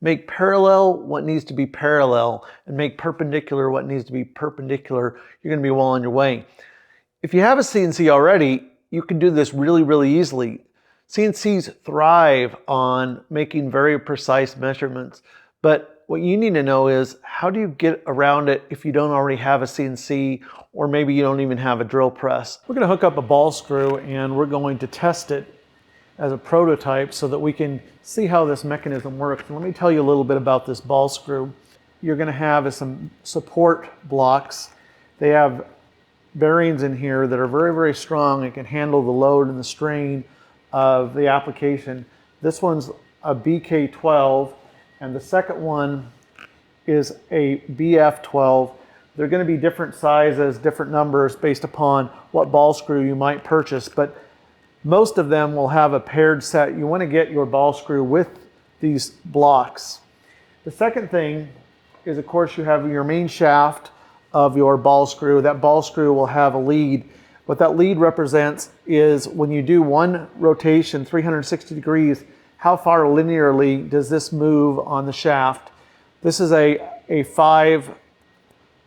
Make parallel what needs to be parallel and make perpendicular what needs to be perpendicular, you're going to be well on your way. If you have a CNC already, you can do this really, really easily. CNCs thrive on making very precise measurements, but what you need to know is how do you get around it if you don't already have a CNC, or maybe you don't even have a drill press. We're going to hook up a ball screw and we're going to test it as a prototype so that we can see how this mechanism works. And let me tell you a little bit about this ball screw. You're going to have some support blocks. They have bearings in here that are very, very strong and can handle the load and the strain of the application. This one's a BK12 and the second one is a BF12. They're going to be different sizes, different numbers based upon what ball screw you might purchase, but most of them will have a paired set. You want to get your ball screw with these blocks. The second thing is, of course, you have your main shaft of your ball screw. That ball screw will have a lead. What that lead represents is when you do one rotation, 360 degrees, how far linearly does this move on the shaft? This is a 5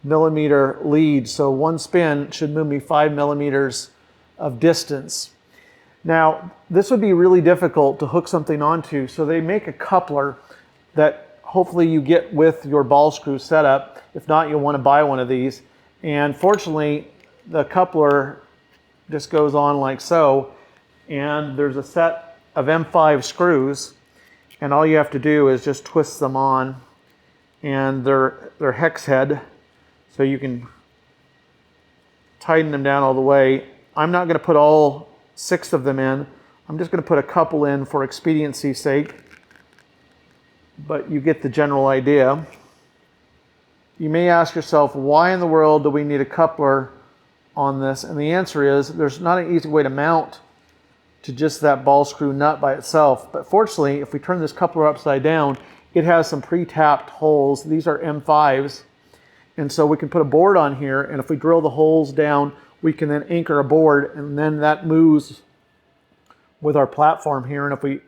millimeter lead, so one spin should move me 5 millimeters of distance. Now, this would be really difficult to hook something onto, so they make a coupler that hopefully you get with your ball screw setup. If not, you'll want to buy one of these. And fortunately, the coupler just goes on like so, and there's a set of M5 screws, and all you have to do is just twist them on, and they're hex head, so you can tighten them down all the way. I'm not going to put all 6 of them in. I'm just going to put a couple in for expediency's sake, but you get the general idea. You may ask yourself, why in the world do we need a coupler on this? And the answer is, there's not an easy way to mount to just that ball screw nut by itself. But fortunately, if we turn this coupler upside down, it has some pre-tapped holes. These are M5s. And so we can put a board on here, and if we drill the holes down, we can then anchor a board, and then that moves with our platform here. And if we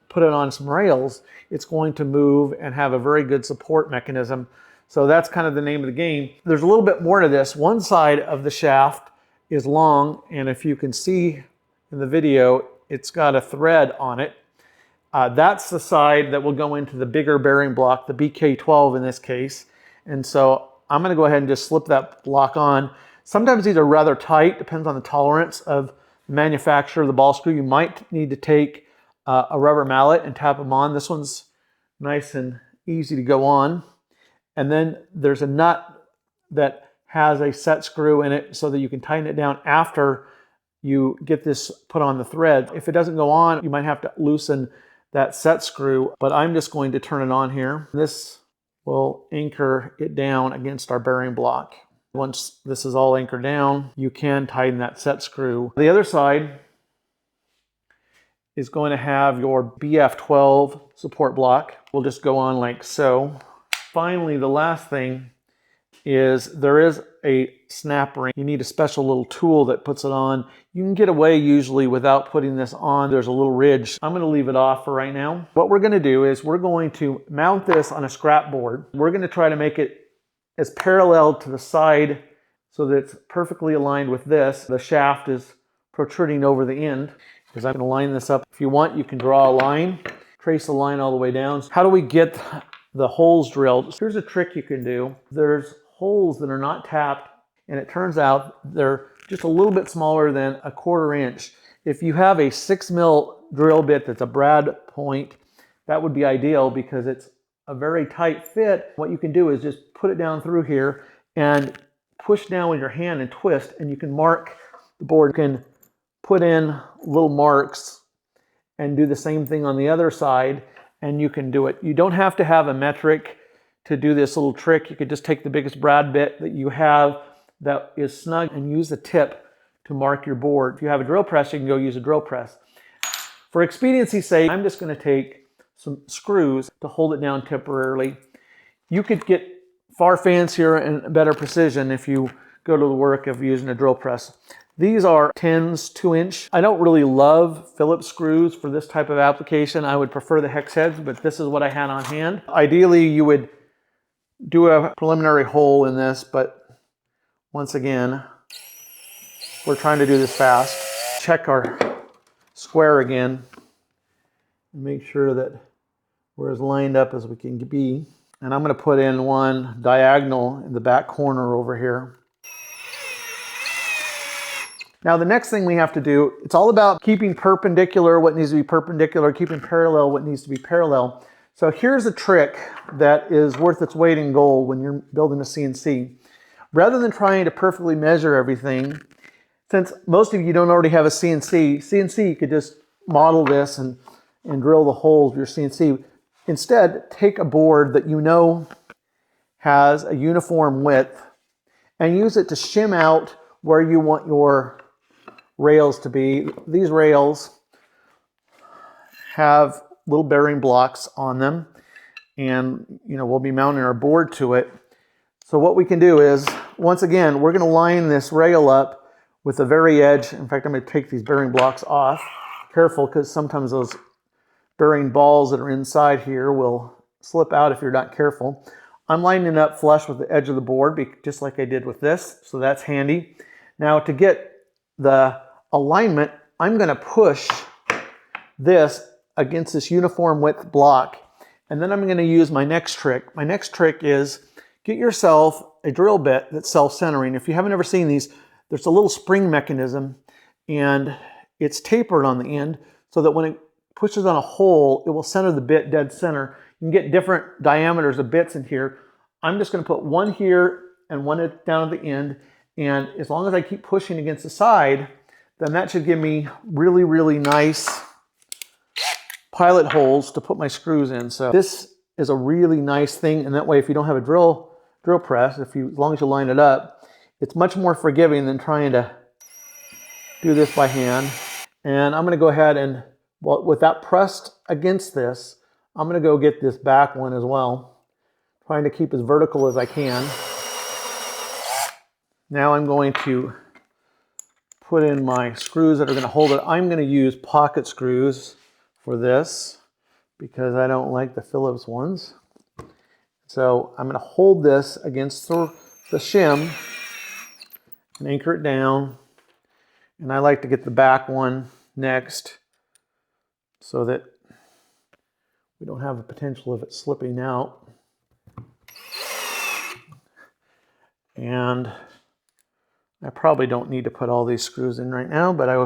put it on some rails, it's going to move and have a very good support mechanism. So that's kind of the name of the game. There's a little bit more to this. One side of the shaft is long, and if you can see in the video, it's got a thread on it. That's the side that will go into the bigger bearing block, the BK12 in this case. And so I'm going to go ahead and just slip that block on. Sometimes these are rather tight, depends on the tolerance of the manufacturer of the ball screw. You might need to take a rubber mallet and tap them on. This one's nice and easy to go on. And then there's a nut that has a set screw in it so that you can tighten it down after you get this put on the thread. If it doesn't go on, you might have to loosen that set screw, but I'm just going to turn it on here. This will anchor it down against our bearing block. Once this is all anchored down, you can tighten that set screw. The other side is going to have your BF12 support block. We'll just go on like so. Finally, the last thing is there is a snap ring. You need a special little tool that puts it on. You can get away usually without putting this on. There's a little ridge. I'm going to leave it off for right now. What we're going to do is we're going to mount this on a scrap board. We're going to try to make it as parallel to the side so that it's perfectly aligned with this. The shaft is protruding over the end, because I'm going to line this up. If you want, you can draw a line, trace a line all the way down. How do we get the holes drilled? Here's a trick you can do. There's holes that are not tapped, and it turns out they're just a little bit smaller than a 1/4 inch. If you have a 6 mil drill bit that's a brad point, that would be ideal because it's a very tight fit. What you can do is just put it down through here and push down with your hand and twist, and you can mark the board. You can put in little marks and do the same thing on the other side, and you can do it. You don't have to have a metric to do this little trick. You could just take the biggest brad bit that you have that is snug and use the tip to mark your board. If you have a drill press, you can go use a drill press. For expediency's sake, I'm just going to take some screws to hold it down temporarily. You could get far fancier and better precision if you go to the work of using a drill press. These are 10s, 2-inch. I don't really love Phillips screws for this type of application. I would prefer the hex heads, but this is what I had on hand. Ideally, you would do a preliminary hole in this, but once again, we're trying to do this fast. Check our square again and make sure that we're as lined up as we can be. And I'm going to put in one diagonal in the back corner over here. Now the next thing we have to do, it's all about keeping perpendicular what needs to be perpendicular, keeping parallel what needs to be parallel. So here's a trick that is worth its weight in gold when you're building a CNC. Rather than trying to perfectly measure everything, since most of you don't already have a CNC, you could just model this and drill the holes of your CNC. Instead, take a board that you know has a uniform width and use it to shim out where you want your rails to be. These rails have little bearing blocks on them, and we'll be mounting our board to it. So what we can do is, once again, we're going to line this rail up with the very edge. In fact, I'm going to take these bearing blocks off. Careful, because sometimes those bearing balls that are inside here will slip out if you're not careful. I'm lining it up flush with the edge of the board, just like I did with this, so that's handy. Now to get the alignment, I'm going to push this against this uniform width block, and then I'm going to use my next trick. My next trick is get yourself a drill bit that's self-centering. If you haven't ever seen these, there's a little spring mechanism, and it's tapered on the end so that when it pushes on a hole, it will center the bit dead center. You can get different diameters of bits in here. I'm just going to put one here and one down at the end, and as long as I keep pushing against the side, then that should give me really, really nice pilot holes to put my screws in. So this is a really nice thing, and that way if you don't have a drill press, as long as you line it up, it's much more forgiving than trying to do this by hand. And I'm going to go ahead and, well, with that pressed against this, I'm going to go get this back one as well, trying to keep as vertical as I can. Now I'm going to put in my screws that are going to hold it. I'm going to use pocket screws for this because I don't like the Phillips ones. So I'm going to hold this against the shim and anchor it down. And I like to get the back one next so that we don't have the potential of it slipping out. And I probably don't need to put all these screws in right now, but I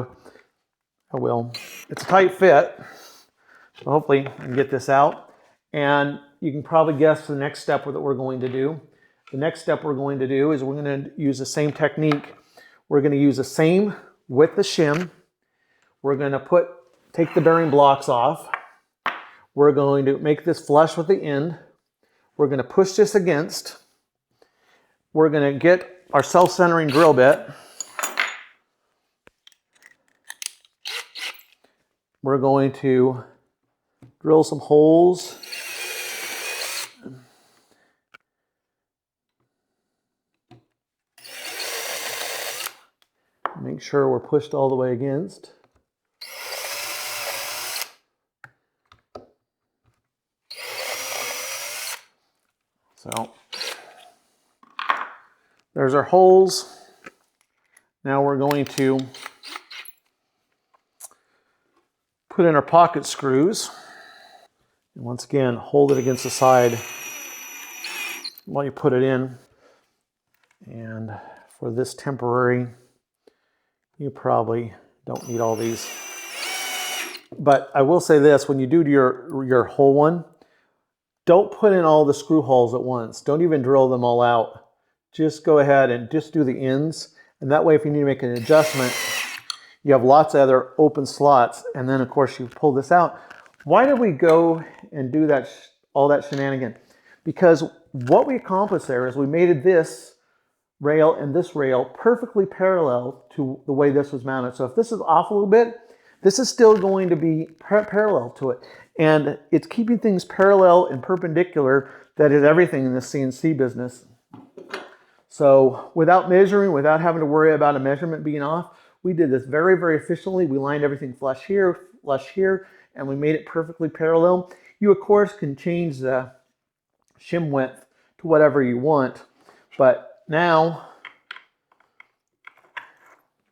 will. It's a tight fit, so hopefully I can get this out. And you can probably guess the next step that we're going to do. The next step we're going to do is we're going to use the same technique. We're going to use the same with the shim. We're going to take the bearing blocks off. We're going to make this flush with the end. We're going to push this against. We're going to get our self-centering drill bit. We're going to drill some holes. Make sure we're pushed all the way against. So there's our holes. Now we're going to put in our pocket screws. And once again, hold it against the side while you put it in. And for this temporary, you probably don't need all these. But I will say this, when you do your whole one, don't put in all the screw holes at once. Don't even drill them all out. Just go ahead and just do the ends. And that way, if you need to make an adjustment, you have lots of other open slots. And then, of course, you pull this out. Why did we go and do that, all that shenanigan? Because what we accomplished there is we made this rail and this rail perfectly parallel to the way this was mounted. So if this is off a little bit, this is still going to be parallel to it. And it's keeping things parallel and perpendicular. That is everything in the CNC business. So without measuring, without having to worry about a measurement being off, We did this very, very efficiently. We lined everything flush here, and we made it perfectly parallel. You, of course, can change the shim width to whatever you want, but now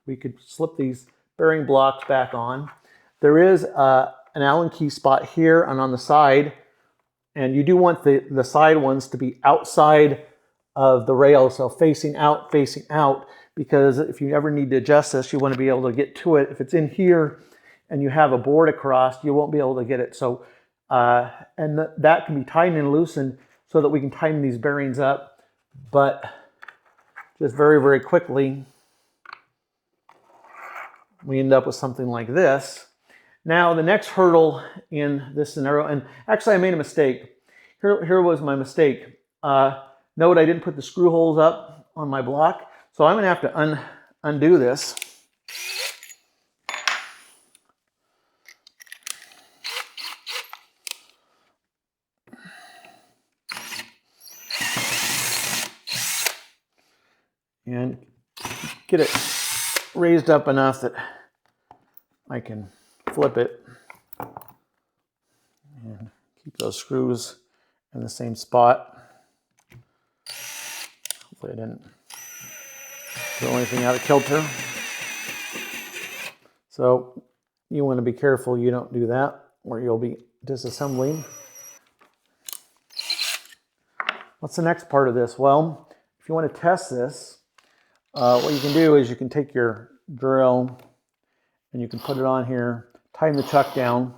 we could slip these bearing blocks back on. There is an Allen key spot here and on the side, and you do want the side ones to be outside of the rail, so facing out, because if you ever need to adjust this, you want to be able to get to it. If it's in here and you have a board across, you won't be able to get it. So, and that can be tightened and loosened so that we can tighten these bearings up, but just very, very quickly, we end up with something like this. Now, the next hurdle in this scenario, and actually I made a mistake. Here was my mistake. Note I didn't put the screw holes up on my block, so I'm gonna have to undo this. And get it raised up enough that I can flip it and keep those screws in the same spot. Hopefully I didn't throw anything out of kilter. So you want to be careful you don't do that, or you'll be disassembling. What's the next part of this? Well, if you want to test this, what you can do is you can take your drill and you can put it on here, tighten the chuck down,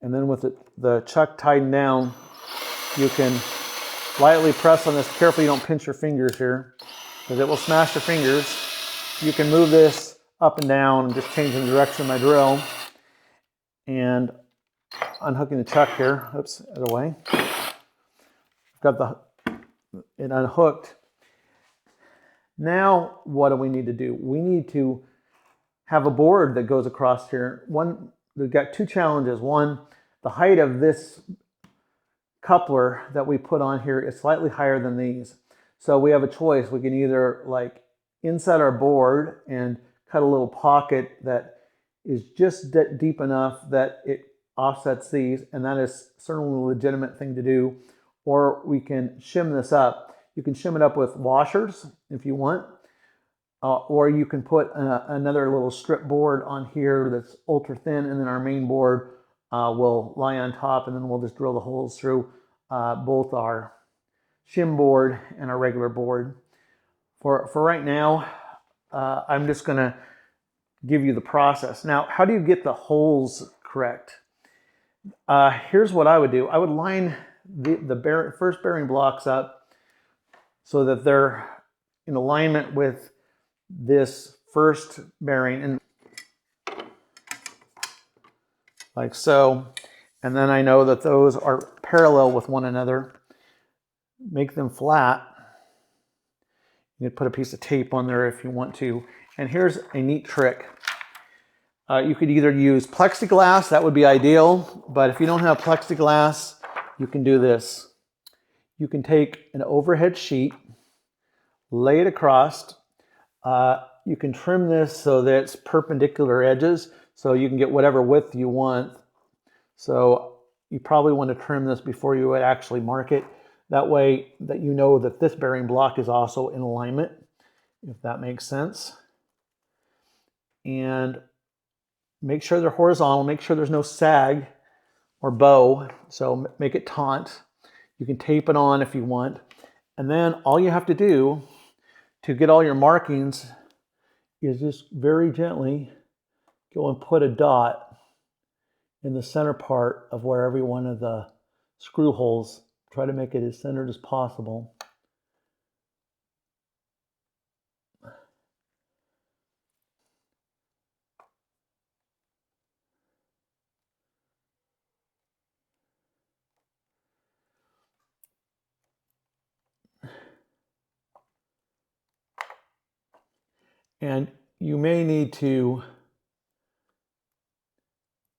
and then with the chuck tightened down, you can lightly press on this. Carefully you don't pinch your fingers here, because it will smash your fingers. You can move this up and down and just changing the direction of my drill and unhooking the chuck here. Oops, other way. Got it unhooked. Now what do we need to do? We need to have a board that goes across here. We've got two challenges. One, the height of this coupler that we put on here is slightly higher than these. So we have a choice. We can either like inside our board and cut a little pocket that is just deep enough that it offsets these, and that is certainly a legitimate thing to do. Or we can shim this up. You can shim it up with washers if you want, or you can put another little strip board on here that's ultra thin, and then our main board will lie on top, and then we'll just drill the holes through both our shim board and our regular board. For right now, I'm just gonna give you the process. Now, how do you get the holes correct? Here's what I would do. I would line the first bearing blocks up so that they're in alignment with this first bearing, and like so. And then I know that those are parallel with one another. Make them flat. You can put a piece of tape on there if you want to. And here's a neat trick. You could either use plexiglass, that would be ideal, but if you don't have plexiglass, you can do this. You can take an overhead sheet, lay it across. You can trim this so that it's perpendicular edges, so you can get whatever width you want. So you probably want to trim this before you would actually mark it. That way that you know that this bearing block is also in alignment, if that makes sense. And make sure they're horizontal, make sure there's no sag or bow, so make it taut. You can tape it on if you want. And then all you have to do to get all your markings is just very gently go and put a dot in the center part of where every one of the screw holes. Try to make it as centered as possible. And you may need to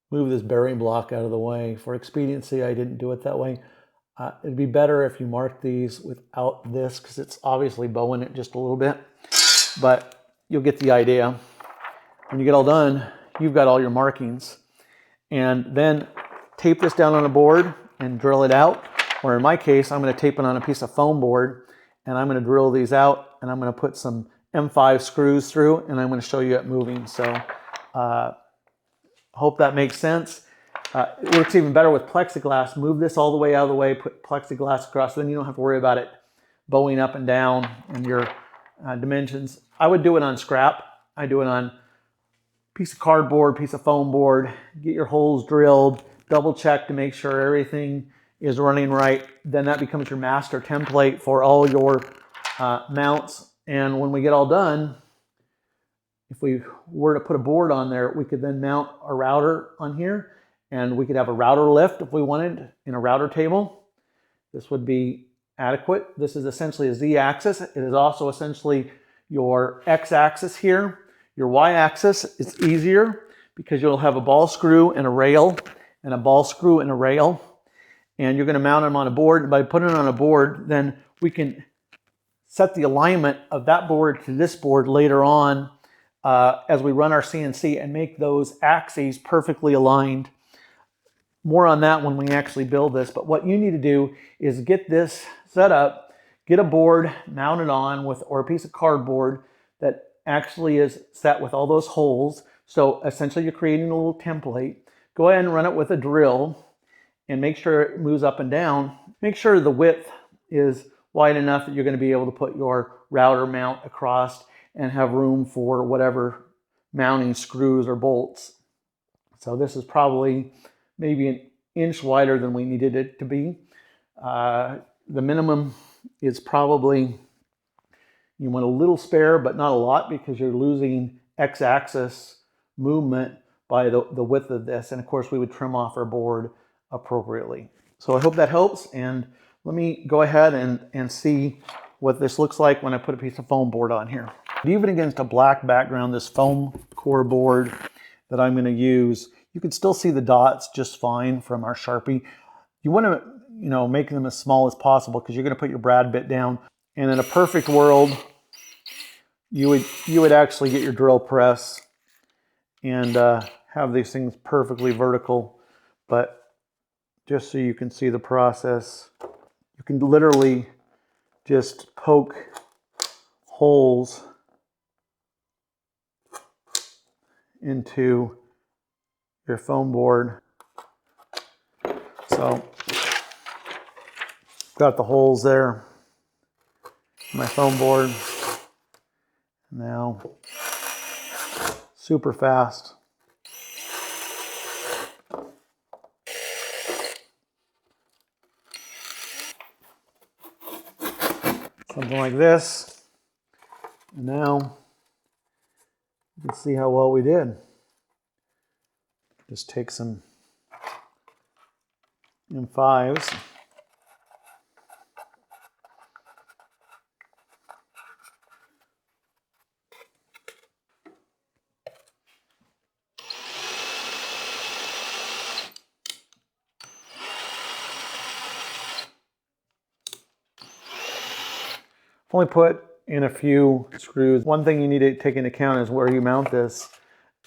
move this bearing block out of the way. For expediency, I didn't do it that way. It'd be better if you mark these without this, because it's obviously bowing it just a little bit. but you'll get the idea. When you get all done, you've got all your markings. And then tape this down on a board and drill it out. Or in my case, I'm going to tape it on a piece of foam board, and I'm going to drill these out, and I'm going to put some M5 screws through, and I'm going to show you it moving. So hope that makes sense. It works even better with plexiglass. Move this all the way out of the way, put plexiglass across, then you don't have to worry about it bowing up and down and your dimensions. I would do it on scrap. I do it on piece of cardboard, piece of foam board. Get your holes drilled, double check to make sure everything is running right. Then that becomes your master template for all your mounts. And when we get all done, if we were to put a board on there, we could then mount a router on here, and we could have a router lift if we wanted in a router table. This would be adequate. This is essentially a Z-axis. It is also essentially your X-axis here. Your Y-axis is easier because you'll have a ball screw and a rail, and a ball screw and a rail, and you're going to mount them on a board. And by putting it on a board, then we can set the alignment of that board to this board later on as we run our CNC and make those axes perfectly aligned. More on that when we actually build this, but what you need to do is get this set up, get a board mounted on with, or a piece of cardboard that actually is set with all those holes. So essentially you're creating a little template. Go ahead and run it with a drill and make sure it moves up and down. Make sure the width is wide enough that you're going to be able to put your router mount across and have room for whatever mounting screws or bolts. So this is probably maybe an inch wider than we needed it to be. The minimum is probably, you want a little spare, but not a lot, because you're losing X-axis movement by the width of this. And of course we would trim off our board appropriately. So I hope that helps, and let me go ahead and see what this looks like when I put a piece of foam board on here. Even against a black background, this foam core board that I'm going to use, you can still see the dots just fine from our Sharpie. You want to, make them as small as possible because you're going to put your brad bit down. And in a perfect world, you would actually get your drill press and have these things perfectly vertical. But just so you can see the process, you can literally just poke holes into your foam board. So got the holes there, my foam board. Now, super fast. Something like this. And now you can see how well we did. Just take some M5s. I've only put in a few screws. One thing you need to take into account is where you mount this.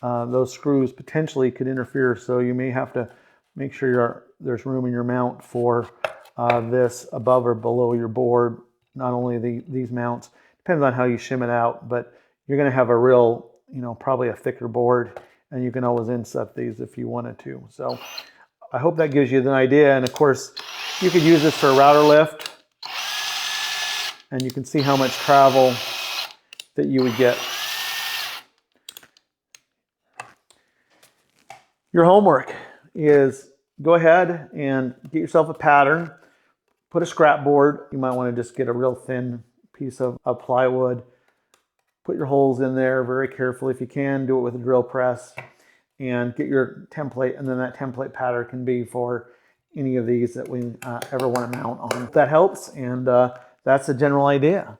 Those screws potentially could interfere, so you may have to make sure there's room in your mount for this above or below your board. Not only these mounts, depends on how you shim it out, but you're going to have a real, probably a thicker board, and you can always inset these if you wanted to. So I hope that gives you an idea, and of course you could use this for a router lift, and you can see how much travel that you would get. Your homework is go ahead and get yourself a pattern, put a scrap board. You might want to just get a real thin piece of plywood, put your holes in there very carefully if you can, do it with a drill press, and get your template, and then that template pattern can be for any of these that we ever want to mount on. That helps, and that's the general idea.